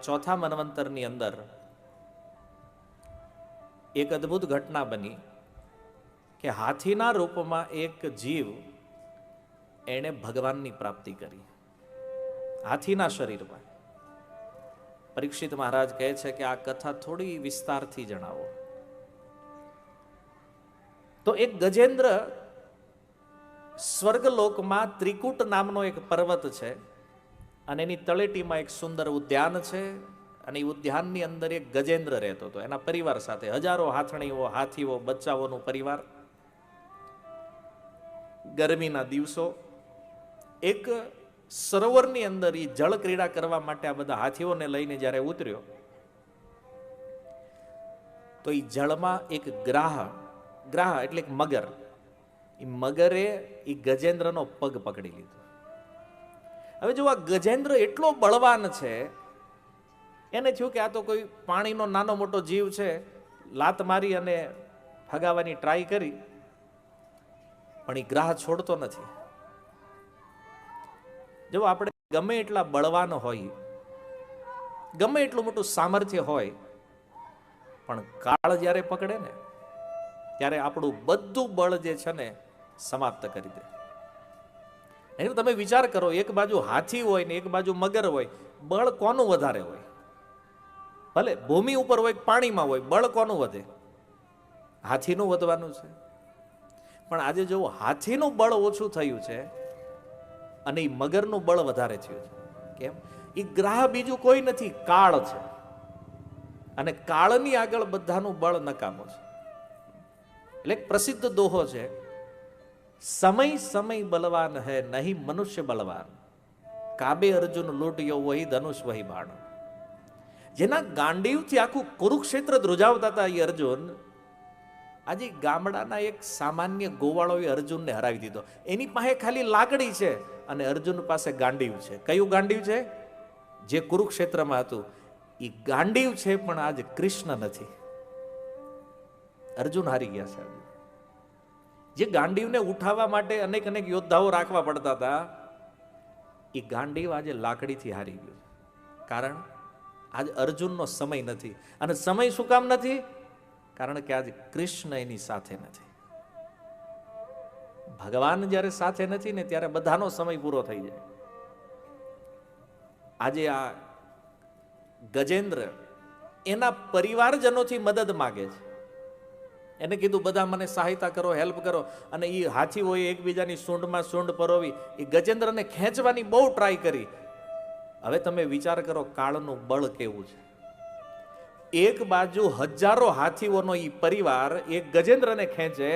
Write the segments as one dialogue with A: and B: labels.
A: ચોથા મન્વંતરની અંદર એક અદ્ભુત ઘટના બની કે હાથીના રૂપમાં એક જીવ એણે ભગવાનની પ્રાપ્તિ કરી હાથીના શરીરમાં. પરીક્ષિત મહારાજ કહે છે કે આ કથા થોડી વિસ્તારથી જણાવો. તો એક ગજેન્દ્ર સ્વર્ગલોકમાં ત્રિકૂટ નામનો એક પર્વત છે અને એની તળેટીમાં એક સુંદર ઉદ્યાન છે અને એ ઉદ્યાનની અંદર એક ગજેન્દ્ર રહેતો હતો એના પરિવાર સાથે. હજારો હાથણીઓ, હાથીઓ, બચ્ચાઓનું પરિવાર. ગરમીના દિવસો, એક સરોવરની અંદર એ જળ ક્રીડા કરવા માટે આ બધા હાથીઓને લઈને જ્યારે ઉતર્યો તો એ જળમાં એક ગ્રાહ એટલે એક મગર, એ મગરે એ ગજેન્દ્રનો પગ પકડી લીધો. હવે જો આ ગજેન્દ્ર એટલો બળવાન છે, એને થયું કે આ તો કોઈ પાણીનો નાનો મોટો જીવ છે, લાત મારી અને ફગાવવાની ટ્રાય કરી, પણ એ ગ્રાહ છોડતો નથી. જો આપણે ગમે એટલા બળવાન હોય, ગમે એટલું મોટું સામર્થ્ય હોય, પણ કાળ જ્યારે પકડે ને ત્યારે આપણું બધું બળ જે છે ને સમાપ્ત કરી દે. એનો તમે વિચાર કરો, એક બાજુ હાથી હોય ને એક બાજુ મગર હોય, બળ કોનું વધારે હોય? ભલે ભૂમિ ઉપર હોય, પાણીમાં હોય, બળ કોનું વધે? હાથીનું વધવાનું છે. પણ આજે જો હાથીનું બળ ઓછું થયું છે અને એ મગરનું બળ વધારે થયું છે. કેમ? એ ગ્રાહ બીજું કોઈ નથી, કાળ છે. અને કાળની આગળ બધાનું બળ નકામો છે. એટલે એક પ્રસિદ્ધ દોહો છે, સમય સમય બલવાન હૈ નહીં મનુષ્ય બલવાન, કાબે અર્જુન લૂંટ્યો વહી ધનુષ વહી બાણ. જેના ગાંડીવથી આખું કુરુક્ષેત્ર ધ્રુજાવતા હતા એ અર્જુન, આજે ગામડાના એક સામાન્ય ગોવાળોએ અર્જુનને હરાવી દીધો. એની પાસે ખાલી લાકડી છે અને અર્જુન પાસે ગાંડીવ છે. કયું ગાંડીવ છે? જે કુરુક્ષેત્રમાં હતું એ ગાંડીવ છે, પણ આજ કૃષ્ણ નથી. અર્જુન હારી ગયા છે. જે ગાંડીવને ઉઠાવવા માટે અનેક અનેક યોદ્ધાઓ રાખવા પડતા હતા, એ ગાંડીવ આજે લાકડીથી હારી ગયું. કારણ આજે અર્જુનનો સમય નથી. અને સમય શું કામ નથી? કારણ કે આજે કૃષ્ણ એની સાથે નથી. ભગવાન જ્યારે સાથે નથી ને ત્યારે બધાનો સમય પૂરો થઈ જાય. આજે આ ગજેન્દ્ર એના પરિવારજનોથી મદદ માગે છે. એને કીધું બધા મને સહાયતા કરો, હેલ્પ કરો. અને એ હાથીઓએ એકબીજાની સૂંઢમાં સૂંઢ પરોવી એ ગજેન્દ્રને ખેંચવાની બહુ ટ્રાય કરી. હવે તમે વિચાર કરો કાળનું બળ કેવું છે. એક બાજુ હજારો હાથીઓનો એ પરિવાર એક ગજેન્દ્રને ખેંચે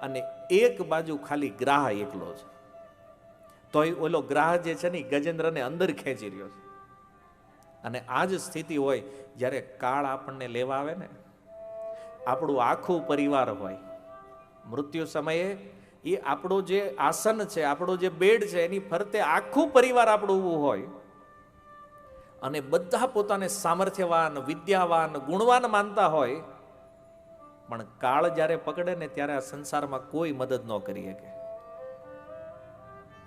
A: અને એક બાજુ ખાલી ગ્રાહ એકલો છે. તો ઓલો ગ્રાહ જે છે ને ગજેન્દ્રને અંદર ખેંચી રહ્યો છે. અને આ જ સ્થિતિ હોય જ્યારે કાળ આપણને લેવા આવે ને, આપણું આખું પરિવાર હોય, મૃત્યુ સમયે એ આપણું જે આસન છે, આપણું જે બેડ છે, એની ફરતે આખું પરિવાર આપણું ઊભું હોય અને બધા પોતાને સામર્થ્યવાન, વિદ્યાવાન, ગુણવાન માનતા હોય, પણ કાળ જ્યારે પકડે ને ત્યારે આ સંસારમાં કોઈ મદદ ન કરી શકે.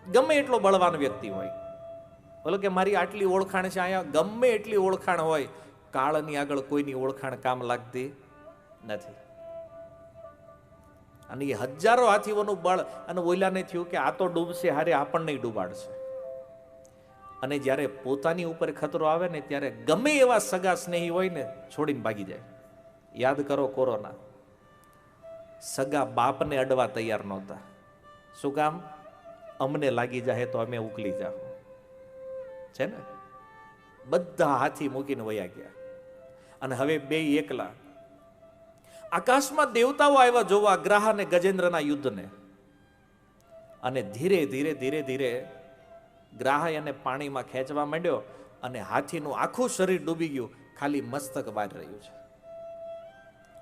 A: ગમે એટલો બળવાન વ્યક્તિ હોય, બોલો કે મારી આટલી ઓળખાણ છે અહીંયા, ગમે એટલી ઓળખાણ હોય, કાળની આગળ કોઈની ઓળખાણ કામ લાગતી નથી. અને એ હજારો હાથીઓનું બળ, અને ઓલાને થયું કે આ તો ડૂબશે, હારે આપણને ડૂબાડશે. અને જ્યારે પોતાની ઉપર ખતરો આવે ને ત્યારે ગમે એવા સગા સ્નેહી હોય ને છોડીને ભાગી જાય. યાદ કરો કોરોના, સગા બાપને અડવા તૈયાર નહોતા. શું કામ? અમને લાગી જાય તો અમે ઉકલી જાઓ છે ને. બધા હાથી મૂકીને વયા ગયા. અને હવે બે એકલા. આકાશમાં દેવતાઓ આવ્યા જોવા ગ્રાહ અને ગજેન્દ્રના યુદ્ધને. અને ધીરે ધીરે ધીરે ધીરે ગ્રાહ એને પાણીમાં ખેંચવા માંડ્યો અને હાથીનું આખું શરીર ડૂબી ગયું, ખાલી મસ્તક બહાર રહ્યું છે.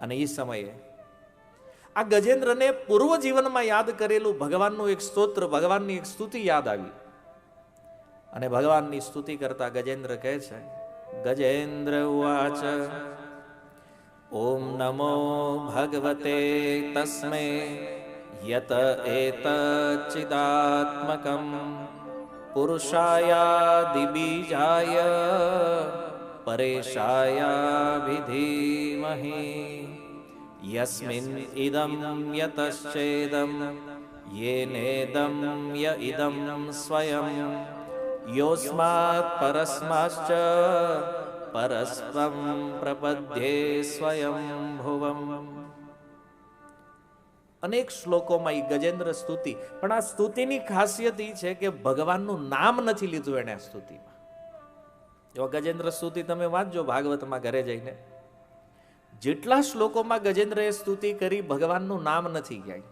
A: અને એ સમયે આ ગજેન્દ્રને પૂર્વ જીવનમાં યાદ કરેલું ભગવાનનું એક સ્તોત્ર, ભગવાનની એક સ્તુતિ યાદ આવી. અને ભગવાનની સ્તુતિ કરતા ગજેન્દ્ર કહે છે, ગજેન્દ્ર ઉવાચ ઓમ નમો ભગવતે તસ્મે યત એતચ્ચિદાત્મકં પુરુષાયાદિબીજાય પરેશાયાભિધીમહિ યસ્મિન ઇદમ યતશ્ચેદમ યેનેદમ ય ઇદમ સ્વયં યોસ્માત પરસ્માશ્ચ પરસ્પમ પ્રપદ્યે સ્વયં ભુવમ. અનેક શ્લોકોમાં એ ગજેન્દ્ર સ્તુતિ, પણ આ સ્તુતિની ખાસિયત એ છે કે ભગવાનનું નામ નથી લીધું એને આ સ્તુતિમાં. જો ગજેન્દ્ર સ્તુતિ તમે વાંચજો ભાગવતમાં ઘરે જઈને, જેટલા શ્લોકોમાં ગજેન્દ્રએ સ્તુતિ કરી ભગવાનનું નામ નથી ક્યાંય.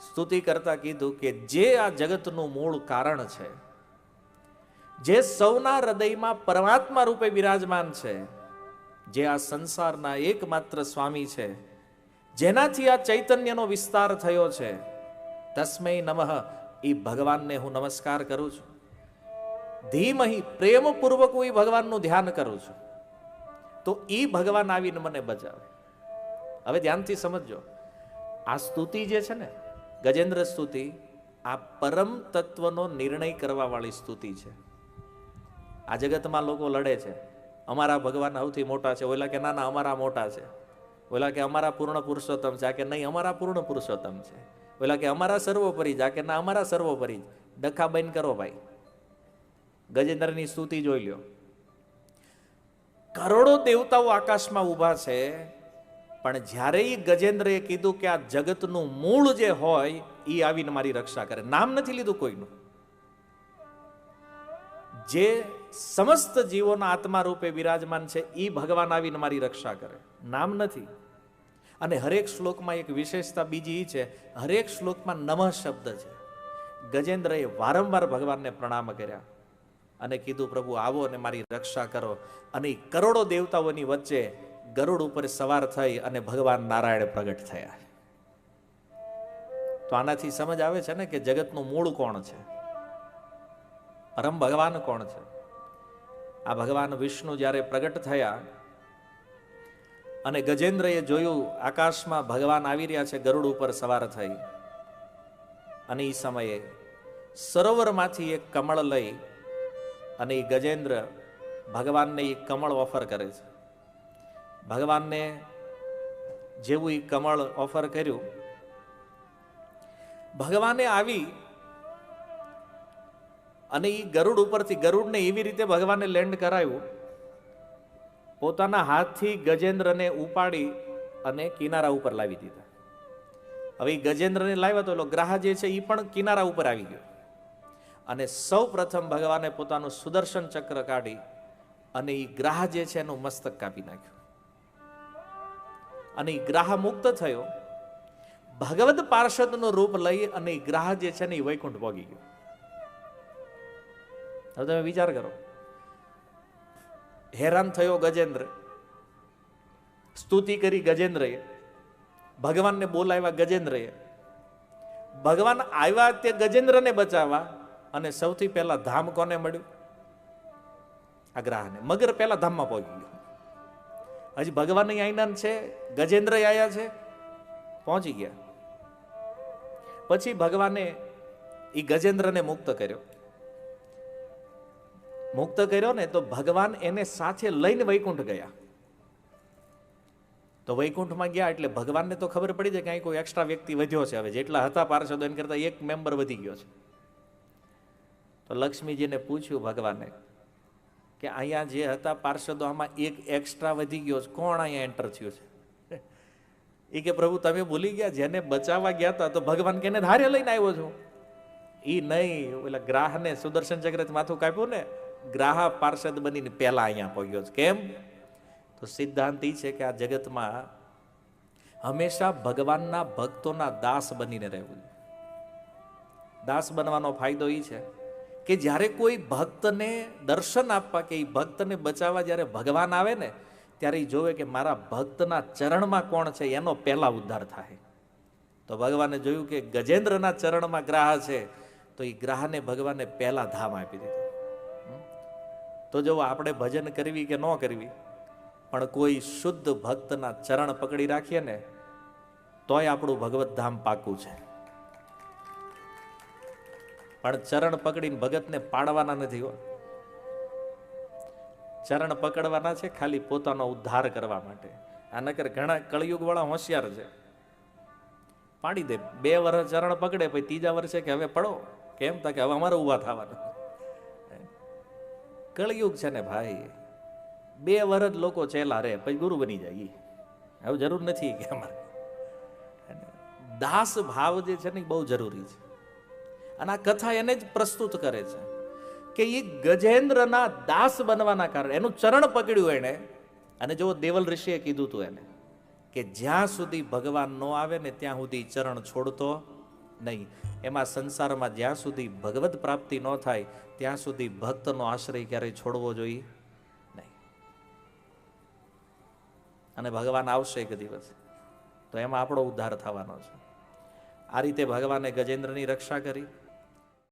A: સ્તુતિ કરતા કીધું કે જે આ જગતનું મૂળ કારણ છે, જે સૌના હૃદયમાં પરમાત્મા રૂપે બિરાજમાન છે, જે આ સંસારના એકમાત્ર સ્વામી છે, જેનાથી આ ચૈતન્યનો વિસ્તાર થયો છે, તસ્મૈ નમઃ, એ ભગવાનને હું નમસ્કાર કરું છું. ધીમહિ, પ્રેમપૂર્વક હું એ ભગવાનનું ધ્યાન કરું છું, તો એ ભગવાન આવીને મને બચાવે. હવે ધ્યાનથી સમજજો, આ સ્તુતિ જે છે ને, ગજેન્દ્ર સ્તુતિ, આ પરમ તત્વનો નિર્ણય કરવા વાળી સ્તુતિ છે. આ જગતમાં લોકો લડે છે, અમારા ભગવાન સૌથી મોટા છે, ઓલા કે ના ના અમારા મોટા છે, ઓલા કે અમારા પૂર્ણ પુરુષોત્તમ છે, આ કે નહીં અમારા પૂર્ણ પુરુષોત્તમ છે, ઓલા કે અમારા સર્વોપરી, જા કે ના અમારા સર્વોપરી. ડખા બંધ કરો ભાઈ, ગજેન્દ્રની સ્તુતિ જોઈ લ્યો. કરોડો દેવતાઓ આકાશમાં ઊભા છે, પણ જ્યારે એ ગજેન્દ્રએ કીધું કે આ જગતનું મૂળ જે હોય એ આવીને મારી રક્ષા કરે, નામ નથી લીધું કોઈનું, જે સમસ્ત જીવોના આત્મા રૂપે બિરાજમાન છે એ ભગવાન આવીને મારી રક્ષા કરે, નામ નથી. અને હરેક શ્લોકમાં એક વિશેષતા બીજી એ છે, હરેક શ્લોકમાં નમઃ શબ્દ છે. ગજેન્દ્રએ વારંવાર ભગવાનને પ્રણામ કર્યા અને કીધું પ્રભુ આવો અને મારી રક્ષા કરો. અને કરોડો દેવતાઓની વચ્ચે ગરુડ ઉપર સવાર થઈ અને ભગવાન નારાયણ પ્રગટ થયા. તો આનાથી સમજ આવે છે ને કે જગતનું મૂળ કોણ છે, પરમ ભગવાન કોણ છે. આ ભગવાન વિષ્ણુ જ્યારે પ્રગટ થયા અને ગજેન્દ્રએ જોયું આકાશમાં ભગવાન આવી રહ્યા છે ગરુડ ઉપર સવાર થઈ, અને એ સમયે સરોવરમાંથી એક કમળ લઈ અને એ ગજેન્દ્ર ભગવાનને એ કમળ ઓફર કરે છે. ભગવાનને જેવું એ કમળ ઓફર કર્યું, ભગવાને આવી અને એ ગરુડ ઉપરથી, ગરુડને એવી રીતે ભગવાને લેન્ડ કરાવ્યું, પોતાના હાથથી ગજેન્દ્રને ઉપાડી અને કિનારા ઉપર લાવી દીધા. હવે એ ગજેન્દ્રને લાવ્યા તો એલો ગ્રાહ જે છે એ પણ કિનારા ઉપર આવી ગયો. અને સૌ પ્રથમ ભગવાને પોતાનું સુદર્શન ચક્ર કાઢી અને એ ગ્રાહ જે છે એનું મસ્તક કાપી નાખ્યું. અને એ ગ્રાહ મુક્ત થયો, ભગવદ પાર્ષદનું રૂપ લઈ અને એ ગ્રાહ જે છે ને એ વૈકુંઠ ભોગી ગયો. હવે તમે વિચાર કરો, હેરાન થયો ગજેન્દ્ર, સ્તુતિ કરી ગજેન્દ્રએ, ભગવાનને બોલાવ્યા ગજેન્દ્રએ, ભગવાન આવ્યા તે ગજેન્દ્રને બચાવવા, અને સૌથી પહેલા ધામ કોને મળ્યું? આ ગ્રાહને. મગર પહેલા ધામમાં પહોંચી ગયો. હજી ભગવાન આઈના છે, ગજેન્દ્ર આયા છે, પહોંચી ગયા. પછી ભગવાને એ ગજેન્દ્રને મુક્ત કર્યો. મુક્ત કર્યો ને તો ભગવાન એને સાથે લઈને વૈકુંઠ ગયા. તો વૈકુંઠમાં ગયા એટલે ભગવાનને તો ખબર પડી જાય કે અહીં કોઈ એક્સ્ટ્રા વ્યક્તિ વધ્યો છે. હવે જેટલા હતા પાર્ષદો એને કરતા એક મેમ્બર વધી ગયો છે. તો લક્ષ્મીજીને પૂછ્યું ભગવાને કે અહીંયા જે હતા પાર્ષદો, આમાં એક એક્સ્ટ્રા વધી ગયો છે, કોણ અહીંયા એન્ટર થયું છે? એ કે પ્રભુ તમે ભૂલી ગયા, જેને બચાવવા ગયા હતા તો ભગવાન કેને ધારે લઈને આવ્યો છું. એ નહીં, ઓલા ગ્રાહને સુદર્શન ચક્ર માથું કાપ્યું ને, ગ્રાહ પાર્ષદ બનીને પહેલા અહીંયા પહોંચ્યો છે. કેમ? તો સિદ્ધાંત એ છે કે આ જગતમાં હંમેશા ભગવાનના ભક્તોના દાસ બનીને રહેવું. દાસ બનવાનો ફાયદો એ છે કે જ્યારે કોઈ ભક્તને દર્શન આપવા કે એ ભક્તને બચાવવા જ્યારે ભગવાન આવે ને, ત્યારે એ જોવે કે મારા ભક્તના ચરણમાં કોણ છે, એનો પહેલા ઉદ્ધાર થાય. તો ભગવાને જોયું કે ગજેન્દ્રના ચરણમાં ગ્રાહ છે, તો એ ગ્રાહને ભગવાને પહેલા ધામ આપી દીધું. તો જો આપણે ભજન કરવી કે ન કરવી, પણ કોઈ શુદ્ધ ભક્તના ચરણ પકડી રાખીએ ને તોય આપણું ભગવત ધામ પાકું છે. પણ ચરણ પકડીને ભગતને પાડવાના નથી હો. ચરણ પકડવાના છે ખાલી પોતાનો ઉદ્ધાર કરવા માટે. આ નકર ઘણા કળિયુગ વાળા હોશિયાર છે, પાડી દે. 2 વર્ષ ચરણ પકડે, પછી ત્રીજા વર્ષે કે હવે પડો. કેમ? તા કે હવે અમારે ઊભા થવાનું. કળિયુગ છે ને ભાઈ, 2 વર્ષ લોકો ચેલા રે પછી ગુરુ બની જાય. હવે જરૂર નથી કે અમારે. દાસ ભાવ જે છે ને બહુ જરૂરી છે. અને આ કથા એને જ પ્રસ્તુત કરે છે કે એ ગજેન્દ્રના દાસ બનવાના કારણે એનું ચરણ પકડ્યું એને. અને જો દેવલ ઋષિએ કીધું હતું એને કે જ્યાં સુધી ભગવાન ન આવે ને ત્યાં સુધી ચરણ છોડતો નહીં. એમાં સંસારમાં જ્યાં સુધી ભગવત પ્રાપ્તિ ન થાય ત્યાં સુધી ભક્તનો આશ્રય ક્યારેય છોડવો જોઈએ નહીં. અને ભગવાન આવશે એક દિવસ તો એમાં આપણો ઉદ્ધાર થવાનો છે. આ રીતે ભગવાને ગજેન્દ્રની રક્ષા કરી.